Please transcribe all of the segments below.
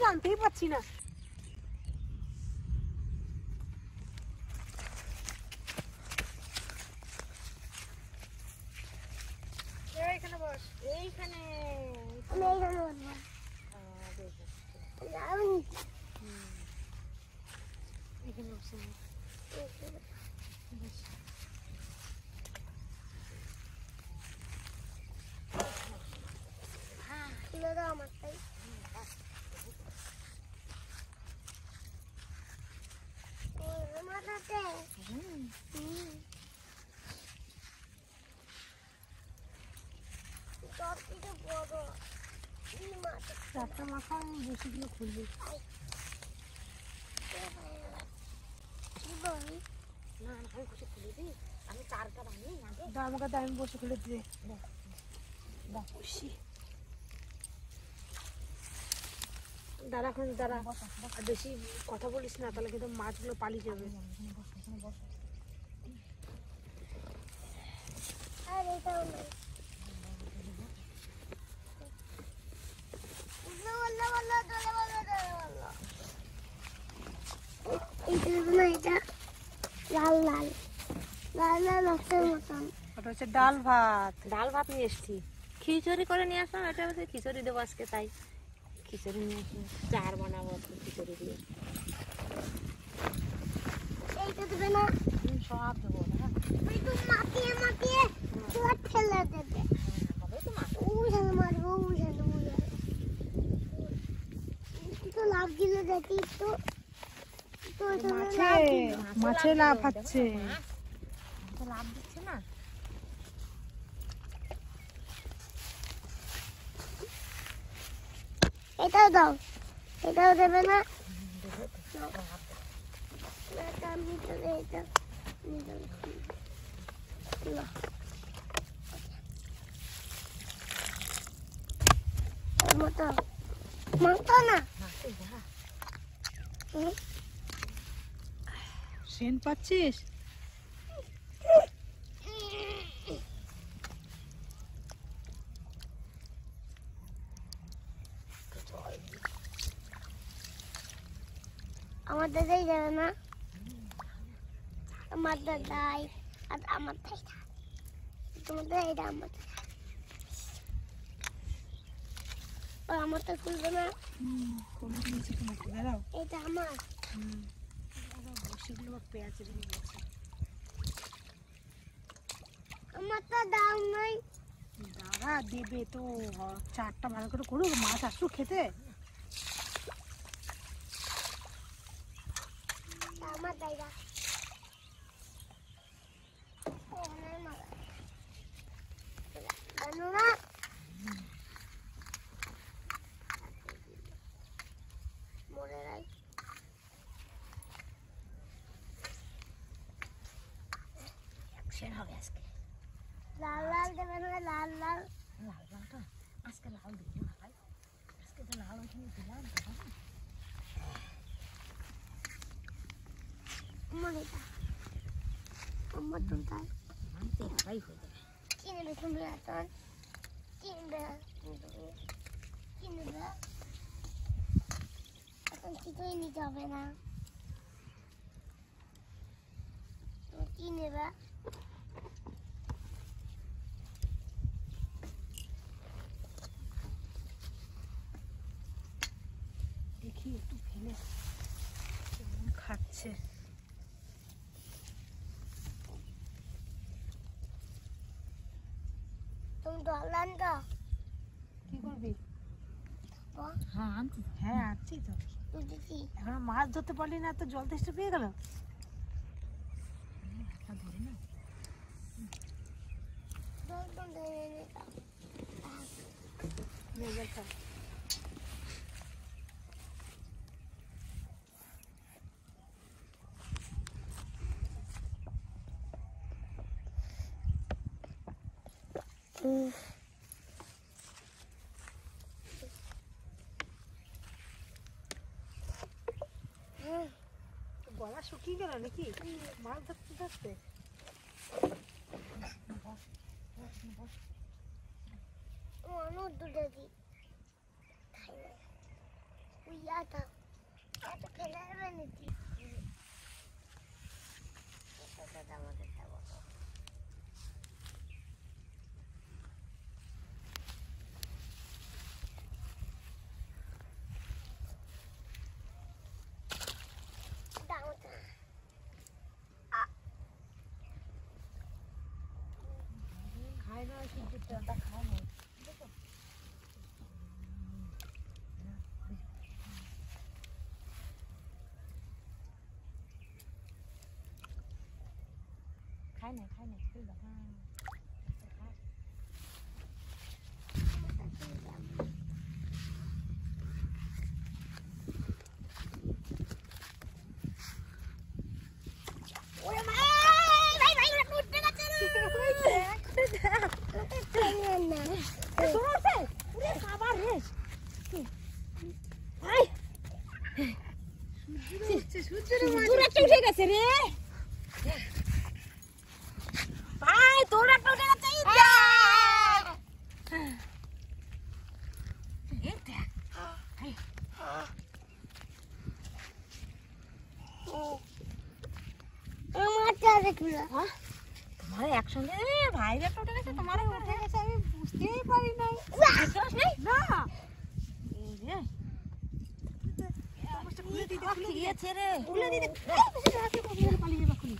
জানতেই পারছি না। এইখানে বস, এইখানে চারটা মাথা আমি বসিগুলো খুলবি। না আমি বসে খুলে দিই, আমি চারটা বানিয়ে আমাকে তো আমি বসে খুলে দিয়ে দাঁড়া এখন দাঁড়া, বেশি কথা বলিস না তাহলে কিন্তু মাছগুলো পালিয়ে যাবে। ডাল ভাত নিয়ে এসছি, খিচুড়ি করে নিয়ে আসলাম। এটা খিচুড়ি দেবো আজকে, তাই খিচুড়ি নিয়ে আসলাম। চার বানাবো খিচুড়ি দিয়ে। সব দেবো মাছে লাভ হচ্ছে, লাভ দিচ্ছে না। এটাও দাও, এটাও দেবে না। সেন্ট পাচ্ছিস? আমার দাদাই যাবে না, আমার দাদাই আর আমার দাদা, তোমাদের এটা আমার আমারটা খুলবে না। এটা আমার আমারটা দাম নাই। দাদা দেবে তো, চারটা ভালো করে করুক, মাছ আসুক খেতে। আমার দাইরা হবে আজকে। লাল লাল দেবে না, লাল লাল লাল লালটা আজকে লাল দিবি না ভাই, আজকে তো লাল ওইখানে দিলাম। আমার তো তাই আনতে হারাই হয়ে যাবে। কিনবে তুমি এখন, কিনবে কিনবে এখন কিছুই নিতে হবে না। কি নেবে? দেখি একটু ফেলে কেমন খাচ্ছে। তুমি জল আনতো? কি করবি? হ্যাঁ আনছি, হ্যাঁ আনছি তো। এখন মাছ ধরতে পারলি না, তো জল তেষ্টা পেয়ে গেল। ধরে না গলা শুকিয়ে গেল নাকি মাছ ধরতে ধরতে? অনেক দুটো দিই ইয়াটা এত খেলে হবে নাকি আমাদের খাবো খায় না সূর্যটা খায় না। খায় না খায় না খেয়ে দেখা উঠে গেছে রে। ভাই তোর একটা উঠে গেছে। তোমার একসঙ্গে ভাইয়ের একটা উঠে গেছে, তোমার একটা উঠে গেছে, আমি বুঝতেই পারি নাই। না খেয়েছে রে, খুলে দিতে পালিয়ে যাবে খুলি,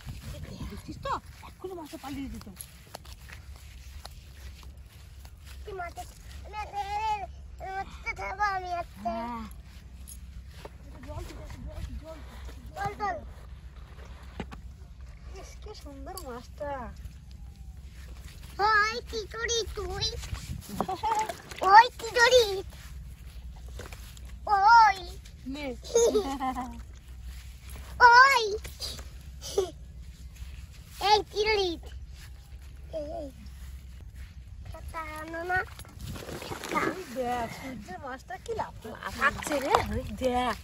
দেখছিস তো এক্ষুনি মাছটা পালিয়ে দিত। কি সুন্দর মাছটা। ওই কি করি তুই? ওই কি করি? ওই ওই এই কি করি? এই খাতা আনো না। দেখ সূর্যের মাছটা কি লাভ থাকছে রে। দেখ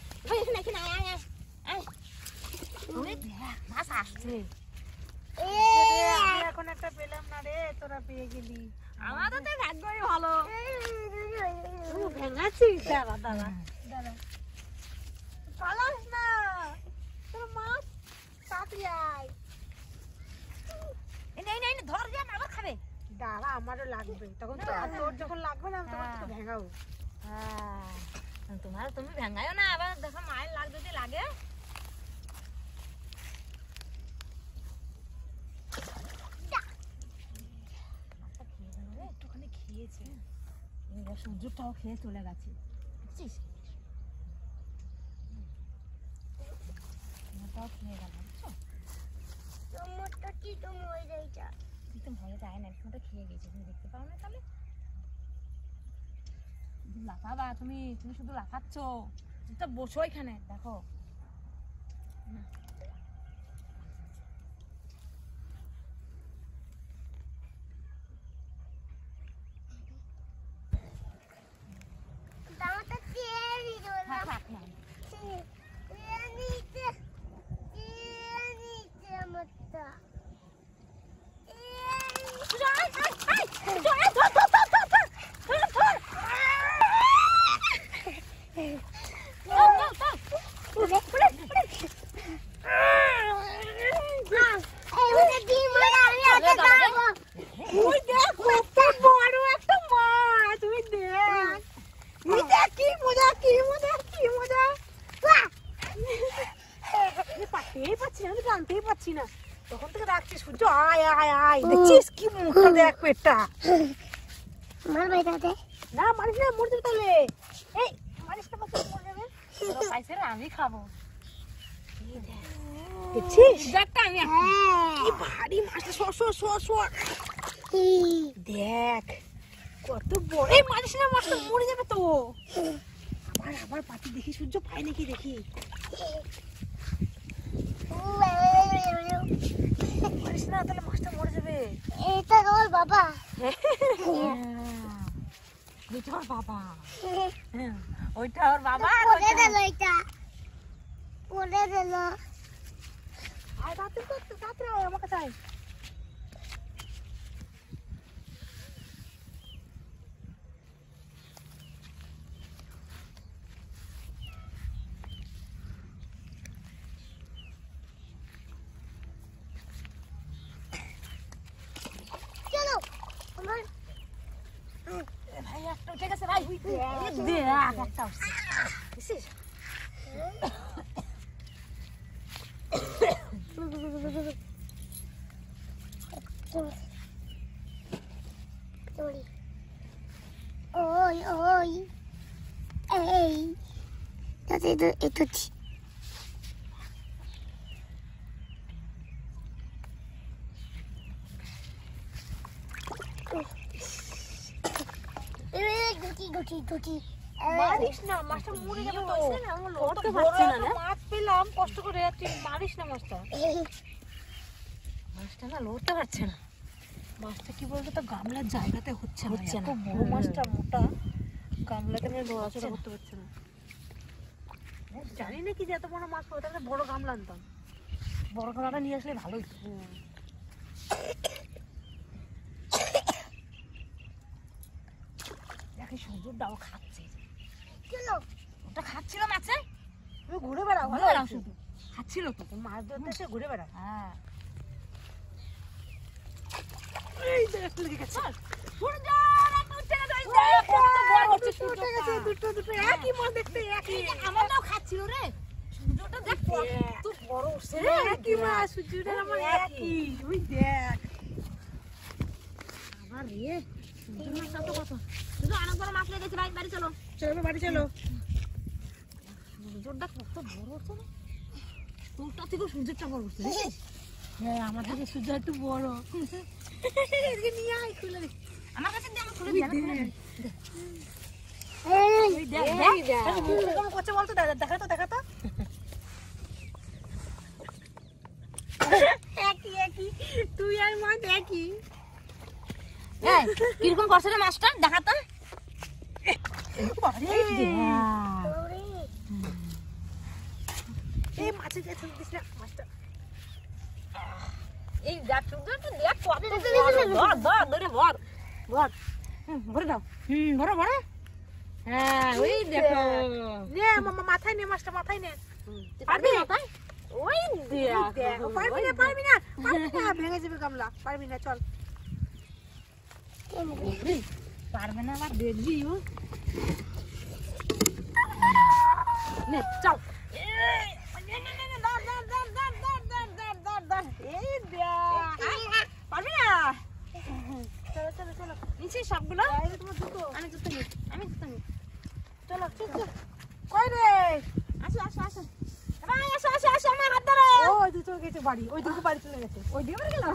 এখানে আয় আয় আয়, দেখ মাছ আসছে। এখন একটা পেলাম না রে, তোরা পেয়ে গেলি। আমাদের তো ভাগ্যই ভালো। ভেঙাচ্ছিস? দাঁড়া দাঁড়া দাঁড়া, পালাস না, তোর মাছ তাড়াতাড়ি আয়। ধর যে আবার খাবে। দাঁড়া আমারও লাগবে তখন, তোর যখন লাগবে না আমি তোমার থেকে ভেঙাবো। তোমার তুমি ভেঙায়ও না, আবার দেখো মায়ের লাগ যদি লাগে। একটুখানি খেয়েছে, সূর্যটাও খেয়ে চলে গেছে, বুঝছিস? খেয়ে গেল, বুঝছো? ভয়ে যায় না, ওটা খেয়ে গেছে, তুমি দেখতে পাও না? তাহলে লাফাবা তুমি, তুমি শুধু লাফাচ্ছ। তো বসো এখানে, দেখো জানতেই পাচ্ছি না, তখন থেকে রাখছি। সূর্য আয় আয় আয়, দেখছিস কি মুখটা, দেখ পেটটা। না মারিস না, মরে যাবে তাহলে। এই মারিস না, মরে যাবে। পাইছে রে, আমি খাবো। দেখছিস দেখটা আমি কি ভারী মাছটা, সর দেখ কত বড়। এই মারিস না, মাছটা মরে যাবে তো। আবার আবার পাতি দেখি, সূর্য পায় নাকি দেখি। মারিস না, তাহলে মাছটা মরে যাবে। এটা ওর বাবা। ওইটা ওর বাবা, ওইটা ওর বাবা। পড়ে গেল এটা, পড়ে গেল। আয় তাড়াতাড়ি আমাকে চাই। চলো আমার ভাই একটা উঠে গেছে ভাই, দেখ একটা উঠছে। বুঝছিস? চলি। ওই ওই এই তাতে এটা গুটি গুটি গুটি মারিস না, মাছটা মরে যাবে তো। আমি লড়তে পারছি না। মাছ পেলাম কষ্ট করে, তুই মারিস না মাছটা। মাছটা না লড়তে পারছে না। মাছটা কি বলতো, তো গামলার জায়গাতে হচ্ছে না। এত বড় মাছটা মোটা, গামলাতে আমি নড়াচড়া করতে পারছে না। জানি না কি যে এত বড় মাছ পাবো, তাহলে বড় গামলা আনতাম। বড় গামলাটা নিয়ে আসলে ভালো হতো। দেখি সুন্দর ডাও খাচ্ছে। চলো ওটা খাচ্ছিল মাছে, তুমি ঘুরে বেড়াও, ভালো বেড়াও শুধু। খাচ্ছিল তো, তুমি মাছ ধরতে এসে ঘুরে বেড়াও। হ্যাঁ এই যে একটু লেগে গেছে। সূর্য রাত উঠে গেছে, এই দেখ কত বড় হচ্ছে সূর্যটা। দুটো একই মাছ দেখতে, একই। আমারটাও খাচ্ছিল রে সূর্যটা, দেখ কত বড় হচ্ছে রে। একই মাছ, সূর্যটা আমার একই। ওই দেখ আবার রে, সূর্য মাছটা তো কত। শুধু অনেক বড় মাছ লেগেছে ভাই, বাড়ি চলো। চলো বাড়ি চলো। সূর্যটা কত বড় হচ্ছে না, তোরটা থেকে সূর্যটা বড় হচ্ছে। হ্যাঁ আমার থেকে সূর্য একটু বড়। এদিকে নিয়ে আয়, খুলে দে। আমার কাছে দিয়ে আমি খুলে দিই। এই দেখ দেখ কেমন করছে বলতো, দেখা তো দেখা তো। একই একই, তুই আর মাছ একই। এই কিরকম করছে রে মাছটা, দেখা তো। এই মাছের কাছে দিস না মাছটা। এই দেখ সূর্যটা দেখ কত বড়। ধর ধরে ভর ভর, ভরে দাও। ভরো ভরো। হ্যাঁ ওই দেখো, নে মামা মাথায় নে মাছটা, মাথায় নে। পারবি না তাই? ওই দেখ, পারবি না পারবি না ভেঙে যাবে গামলা, পারবি না। চল পারবে না, আবার দেখবি। নে চল। পারবি না? চলো চলো চলো, নিচে সবগুলো। আমি জুতো নিই, আমি জুতো নিই। চলো কই রে, আসো আসো আসো ভাই, আসো আসো আসো, আমার হাত ধরো। ওই দিকে চলে গেছে বাড়ি, ওই দিকে বাড়ি চলে গেছে। ওই দিকে বাড়ি গেল।